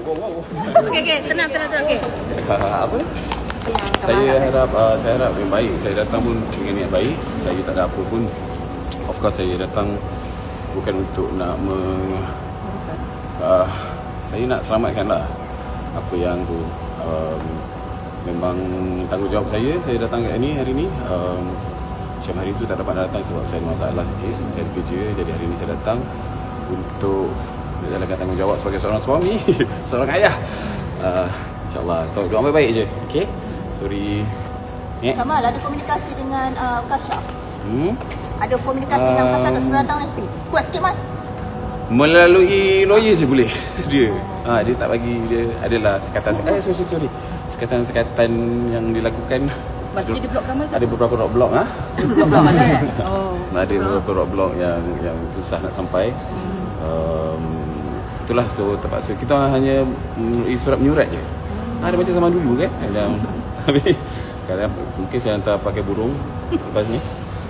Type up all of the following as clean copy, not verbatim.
Okey, tenang. Okey. Apa? Saya harap yang baik. Saya datang pun dengan niat baik. Saya tak ada apa pun. Of course saya datang bukan untuk nak saya nak selamatkanlah apa yang tu. Memang tanggungjawab saya datang kat ni hari ni. Macam hari tu tak dapat datang sebab saya ada masalah sikit. Saya ada kerja, jadi hari ni saya datang untuk menjalankan tanggungjawab sebagai seorang suami, seorang ayah. InsyaAllah, doa baik-baik je. Okay? Sorry. Kamal, ada komunikasi dengan Kasha? Ada komunikasi dengan Kasha tak sebelum datang ni? Kuat sikit, Mal. Melalui lawyer je boleh. Dia tak bagi, dia adalah sorry. Sekatan yang dilakukan. Masih ada blok Kamal ke? Ada beberapa roadblock Blok ada kan? Ada beberapa roadblock yang susah nak sampai. Itulah, so terpaksa kita hanya surat menyurat je. Ada macam zaman dulu kan, kadang mungkin saya hantar pakai burung lepas ni.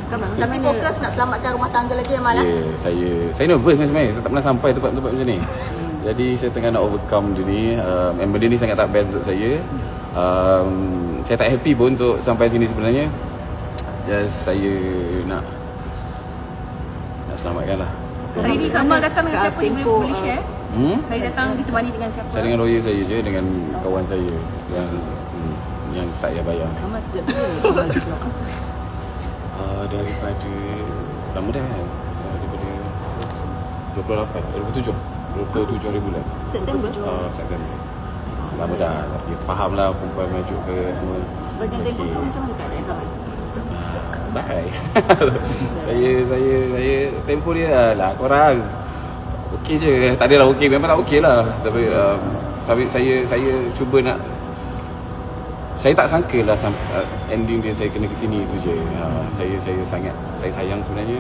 Tapi fokus nak selamatkan rumah tangga lagi, Mal. Saya nervous sebenarnya, saya tak pernah sampai tempat-tempat macam ni. Jadi saya tengah nak overcome dia ni. Benda ni sangat tak best untuk saya. Saya tak happy pun untuk sampai sini sebenarnya. Just saya nak selamatkan lah. Hari ni Kamal datang dengan siapa ni, boleh share? Hari datang ditemani dengan siapa? Saya dengan lawyer saya je, dengan kawan saya yang tak payah bayar. Kamal sejak bila daripada lama dah, daripada 27 hari bulan September. September. Lama dah, tapi faham lah perempuan majuk ke semua. Sebagian tempoh tu macam mana keadaan Kamal? Baik. saya tempoh dia lah korang. Okey je, tak adalah okey, memang tak okey lah. Tapi saya cuba nak, saya tak sangka lah ending dia saya kena ke sini tu je. Saya sayang sebenarnya.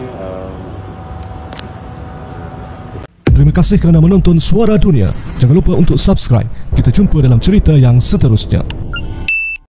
Terima kasih kerana menonton Suara Dunia. Jangan lupa untuk subscribe. Kita jumpa dalam cerita yang seterusnya.